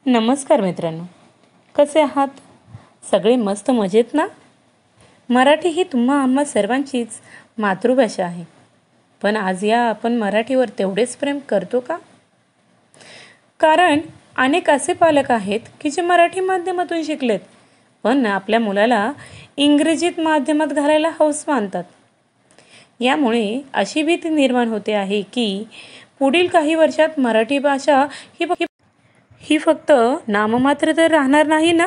नमस्कार मित्रांनो, कसे आहात? सगळे मस्त मजेत ना? मराठी ही तुम्हा आम्हा सर्वांचीच मातृभाषा आहे. पण आज आपण मराठीवर तेवढेच प्रेम करतो का? कारण अनेक असे पालक आहेत की जे मराठी माध्यमातून शिकलेत, पण आपल्या मुलाला इंग्रजीत माध्यमात घालायला हौस मानतात. यामुळे अशी भीती निर्माण होते आहे की पुढील काही वर्षात मराठी भाषा ही फक्त नाममात्र तर राहणार नाही ना.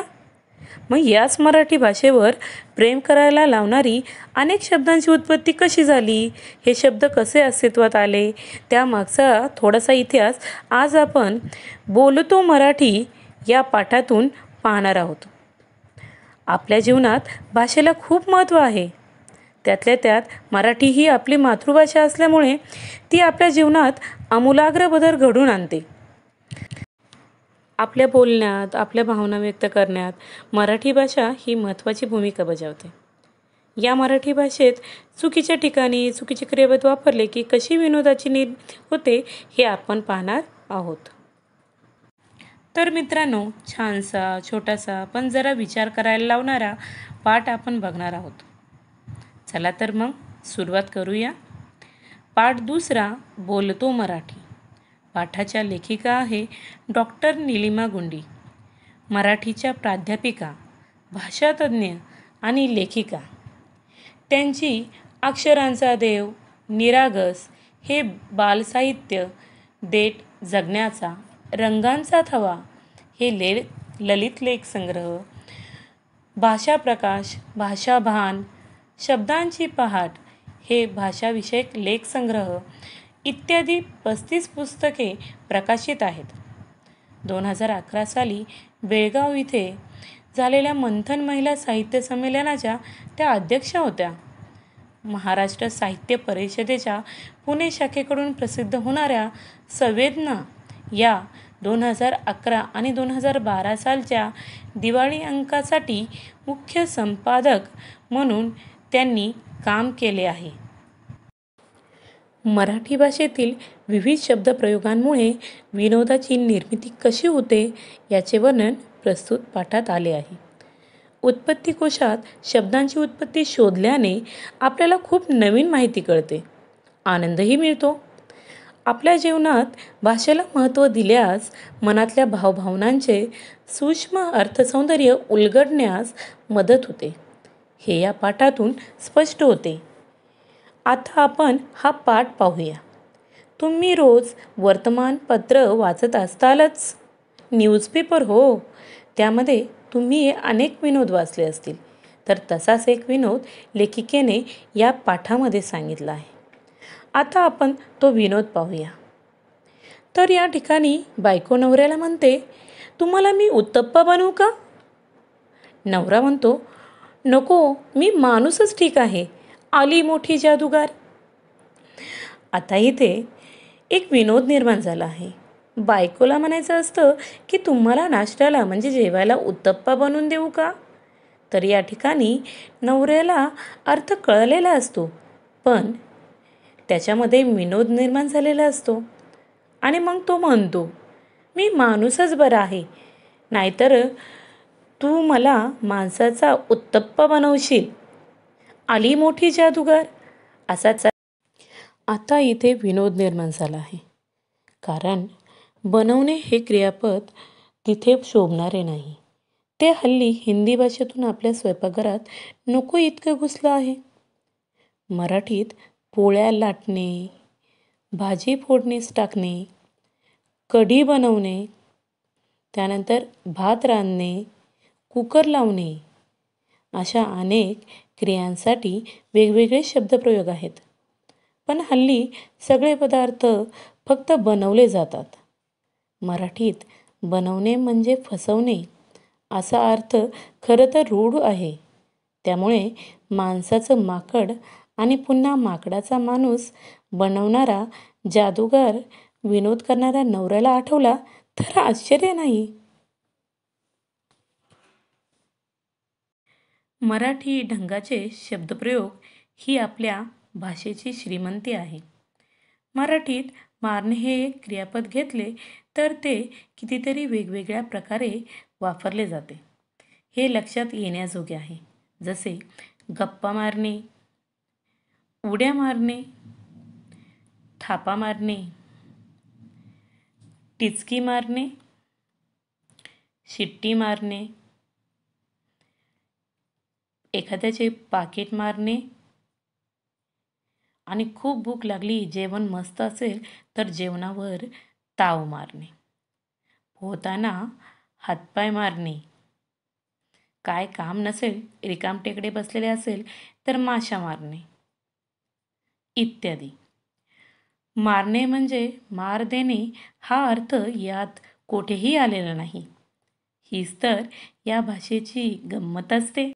मग याच मराठी भाषेवर प्रेम करायला लावणारी अनेक शब्दांची उत्पत्ती कशी झाली, हे शब्द कसे अस्तित्वात आले, त्यामागचा थोडासा इतिहास आज आपण बोलतो मराठी या पाठातून पाहणार आहोत. आपल्या जीवनात भाषेला खूप महत्त्व आहे. त्यातल्या त्यात मराठी ही आपली मातृभाषा असल्यामुळे ती आपल्या जीवनात आमूलाग्र बदल घडवून आणते. आपल्या बोलण्यात, आपल्या भावना व्यक्त करण्यात मराठी भाषा ही महत्त्वाची भूमिका बजावते. या मराठी भाषेत चुकीच्या ठिकाणी चुकीचे क्रियापद वापरले की कशी विनोदाची निर्मिती होते हे आपण पाहणार आहोत. तर मित्रांनो, छानसा, छोटासा पण जरा विचार करायला लावणारा पाठ आपण बघणार आहोत. चला तर मग सुरुवात करूया. पाठ दुसरा, बोलतो मराठी. पाठाच्या लेखिका आहे डॉक्टर नीलिमा गुंडी. मराठीच्या प्राध्यापिका, भाषातज्ज्ञ आणि लेखिका. त्यांची अक्षरांचा देव, निरागस हे बालसाहित्य, देठ जगण्याचा, रंगांचा थवा हे ललित लेख संग्रह, भाषा प्रकाश, भाषाभान, शब्दांची पहाट हे भाषाविषयक लेख संग्रह इत्यादी 35 पुस्तके प्रकाशित आहेत. 2011 साली बेळगाव इथे झालेल्या मंथन महिला साहित्य संमेलनाच्या त्या अध्यक्ष होत्या. महाराष्ट्र साहित्य परिषदेच्या पुणे शाखेकडून प्रसिद्ध होणाऱ्या संवेदना या 2011 आणि 2012 सालच्या दिवाळी अंकासाठी मुख्य संपादक म्हणून त्यांनी काम केले आहे. मराठी भाषेतील विविध शब्दप्रयोगांमुळे विनोदाची निर्मिती कशी होते याचे वर्णन प्रस्तुत पाठात आले आहे. उत्पत्ती कोशात शब्दांची उत्पत्ती शोधल्याने आपल्याला खूप नवीन माहिती कळते, आनंदही मिळतो. आपल्या जीवनात भाषेला महत्त्व दिल्यास मनातल्या भावभावनांचे सूक्ष्म अर्थसौंदर्य उलगडण्यास मदत होते, हे या पाठातून स्पष्ट होते. आता आपण हा पाठ पाहूया. तुम्ही रोज वर्तमानपत्र वाचत असतालच, न्यूजपेपर हो. त्यामध्ये तुम्ही अनेक विनोद वाचले असतील. तर तसाच एक विनोद लेखिकेने या पाठामध्ये सांगितला आहे. आता आपण तो विनोद पाहूया. तर या ठिकाणी बायको नवऱ्याला म्हणते, तुम्हाला मी उत्तप्पा बनवू का? नवरा म्हणतो, नको, मी माणूसच ठीक आहे. आली मोठी जादूगार. आता इथे एक विनोद निर्माण झाला आहे. बायकोला म्हणायचं असतं की तुम्हाला नाश्त्याला म्हणजे जेवायला उत्तप्पा बनवून देऊ का? तर या ठिकाणी नवऱ्याला अर्थ कळलेला असतो, पण त्याच्यामध्ये विनोद निर्माण झालेला असतो. आणि मग तो म्हणतो, मी माणूसच बरा आहे, नाहीतर तू मला माणसाचा उत्तप्पा बनवशील. आली मोठी जादूगार. असाच आता इथे विनोद निर्माण झाला आहे, कारण बनवणे हे क्रियापद तिथे शोभणारे नाही. ते हल्ली हिंदी भाषेतून आपल्या स्वयंपाकघरात नको इतकं घुसलं आहे. मराठीत पोळ्या लाटणे, भाजी फोडणीस टाकणे, कढी बनवणे, त्यानंतर भात रांधणे, कुकर लावणे, अशा अनेक क्रियांसाठी वेगवेगळे शब्दप्रयोग आहेत. पण हल्ली सगळे पदार्थ फक्त बनवले जातात. मराठीत बनवणे म्हणजे फसवणे असा अर्थ खरं तर रूढ आहे. त्यामुळे माणसाचं माकड आणि पुन्हा माकडाचा माणूस बनवणारा जादूगार विनोद करणाऱ्या नवऱ्याला आठवला तर आश्चर्य नाही. मराठी ढंगाचे शब्दप्रयोग ही आपल्या भाषेची श्रीमंती आहे. मराठीत मारणे हे एक क्रियापद घेतले तर ते कितीतरी वेगवेगळ्या प्रकारे वापरले जाते. हे लक्षात येण्याजोगे आहे. जसे गप्पा मारणे, उड्या मारणे, थापा मारणे, टिचकी मारणे, शिट्टी मारणे, एखाद्याचे पाकीट मारणे आणि खूप भूक लागली, जेवण मस्त असेल तर जेवणावर ताव मारणे. पोहताना हातपाय मारणे, काय काम नसेल, रिकामटेकडे बसलेले असेल तर माशा मारणे इत्यादी. मारणे म्हणजे मार देणे हा अर्थ यात कोठेही आलेला नाही. हीच तर या भाषेची गंमत असते.